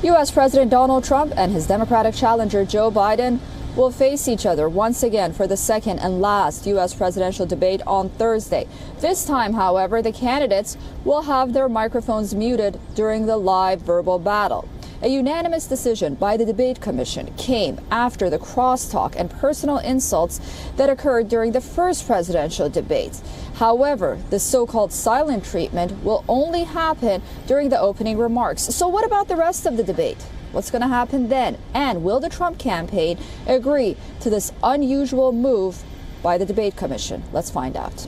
U.S. President Donald Trump and his Democratic challenger Joe Biden will face each other once again for the second and last U.S. presidential debate on Thursday. This time, however, the candidates will have their microphones muted during the live verbal battle. A unanimous decision by the debate commission came after the crosstalk and personal insults that occurred during the first presidential debate. However, the so-called silent treatment will only happen during the opening remarks. So what about the rest of the debate? What's going to happen then? And will the Trump campaign agree to this unusual move by the debate commission? Let's find out.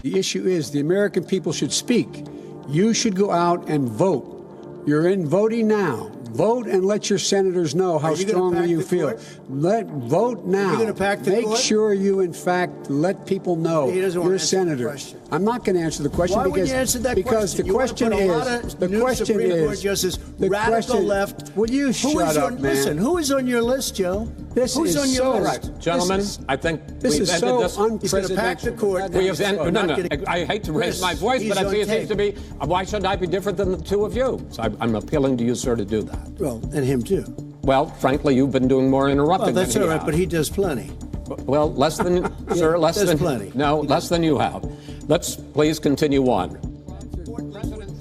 The issue is the American people should speak. You should go out and vote. You're in voting now. Vote and let your senators know how strongly you feel. Vote now. Make sure you, in fact, let people know you're a senator. I'm not going to answer the question. Why would you answer that question? The question is, the radical left. Will you shut up, man? Listen, who is on your list, Joe? Who's on your list? Gentlemen, I think this is so unprecedented. We have ended. No, I hate to raise my voice, but I think it seems to be. Why should I be different than the two of you? So I'm appealing to you, sir, to do that. Well, and him too. Well, frankly, you've been doing more interrupting. Well, that's all right, but he does plenty. Well, less than, sir, less than plenty. No, less than you have. Let's please continue on.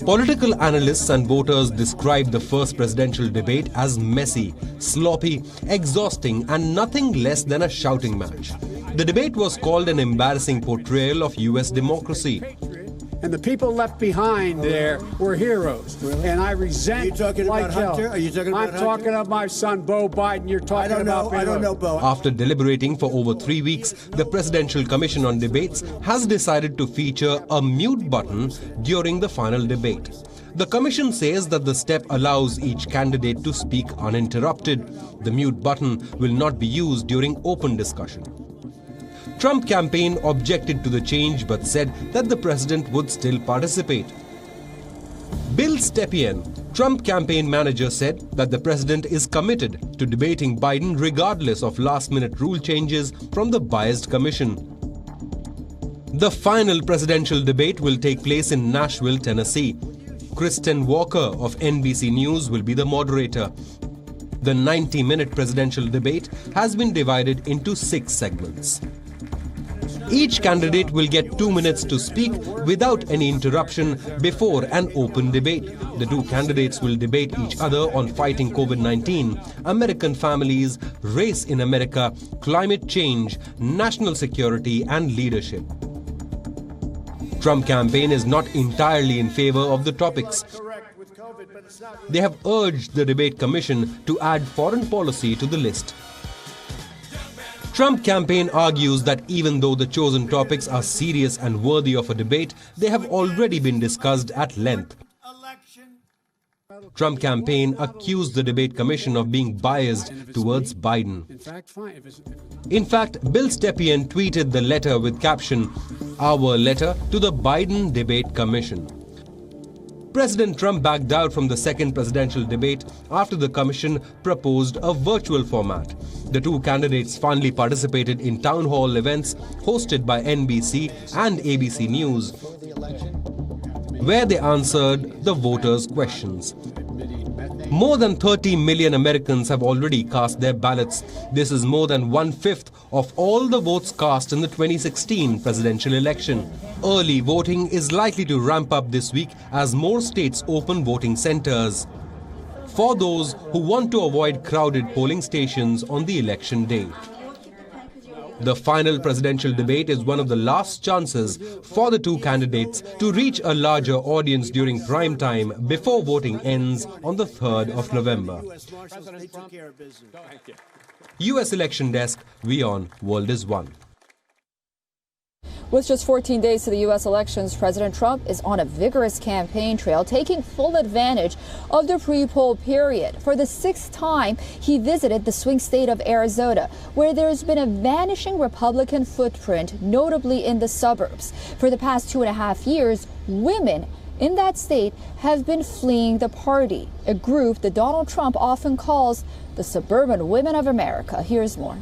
Political analysts and voters described the first presidential debate as messy, sloppy, exhausting, and nothing less than a shouting match. The debate was called an embarrassing portrayal of U.S. democracy. And the people left behind there were heroes. Really? And I resent. Are you talking about Hunter? Are you talking about Hunter? I'm talking about my son, Beau Biden. You're talking about. I don't know, Beau. After deliberating for over 3 weeks, the Presidential Commission on Debates has decided to feature a mute button during the final debate. The commission says that the step allows each candidate to speak uninterrupted. The mute button will not be used during open discussion. Trump campaign objected to the change but said that the president would still participate. Bill Stepien, Trump campaign manager, said that the president is committed to debating Biden regardless of last-minute rule changes from the biased commission. The final presidential debate will take place in Nashville, Tennessee. Kristen Walker of NBC News will be the moderator. The 90-minute presidential debate has been divided into 6 segments. Each candidate will get 2 minutes to speak without any interruption before an open debate. The two candidates will debate each other on fighting COVID-19, American families, race in America, climate change, national security, and leadership. Trump campaign is not entirely in favor of the topics. They have urged the debate commission to add foreign policy to the list. Trump campaign argues that even though the chosen topics are serious and worthy of a debate, they have already been discussed at length. Trump campaign accused the debate commission of being biased towards Biden. In fact, Bill Stepien tweeted the letter with caption, "Our letter to the Biden debate commission." President Trump backed out from the second presidential debate after the commission proposed a virtual format. The two candidates finally participated in town hall events hosted by NBC and ABC News, where they answered the voters' questions. More than 30 million Americans have already cast their ballots. This is more than 1/5 of all the votes cast in the 2016 presidential election. Early voting is likely to ramp up this week as more states open voting centers for those who want to avoid crowded polling stations on the election day. The final presidential debate is one of the last chances for the two candidates to reach a larger audience during prime time before voting ends on the 3rd of November. US Election Desk, WION World is One. With just 14 days to the U.S. elections, President Trump is on a vigorous campaign trail, taking full advantage of the pre-poll period. For the 6th time, he visited the swing state of Arizona, where there's been a vanishing Republican footprint, notably in the suburbs. For the past 2.5 years, women in that state have been fleeing the party, a group that Donald Trump often calls the suburban women of America. Here's more.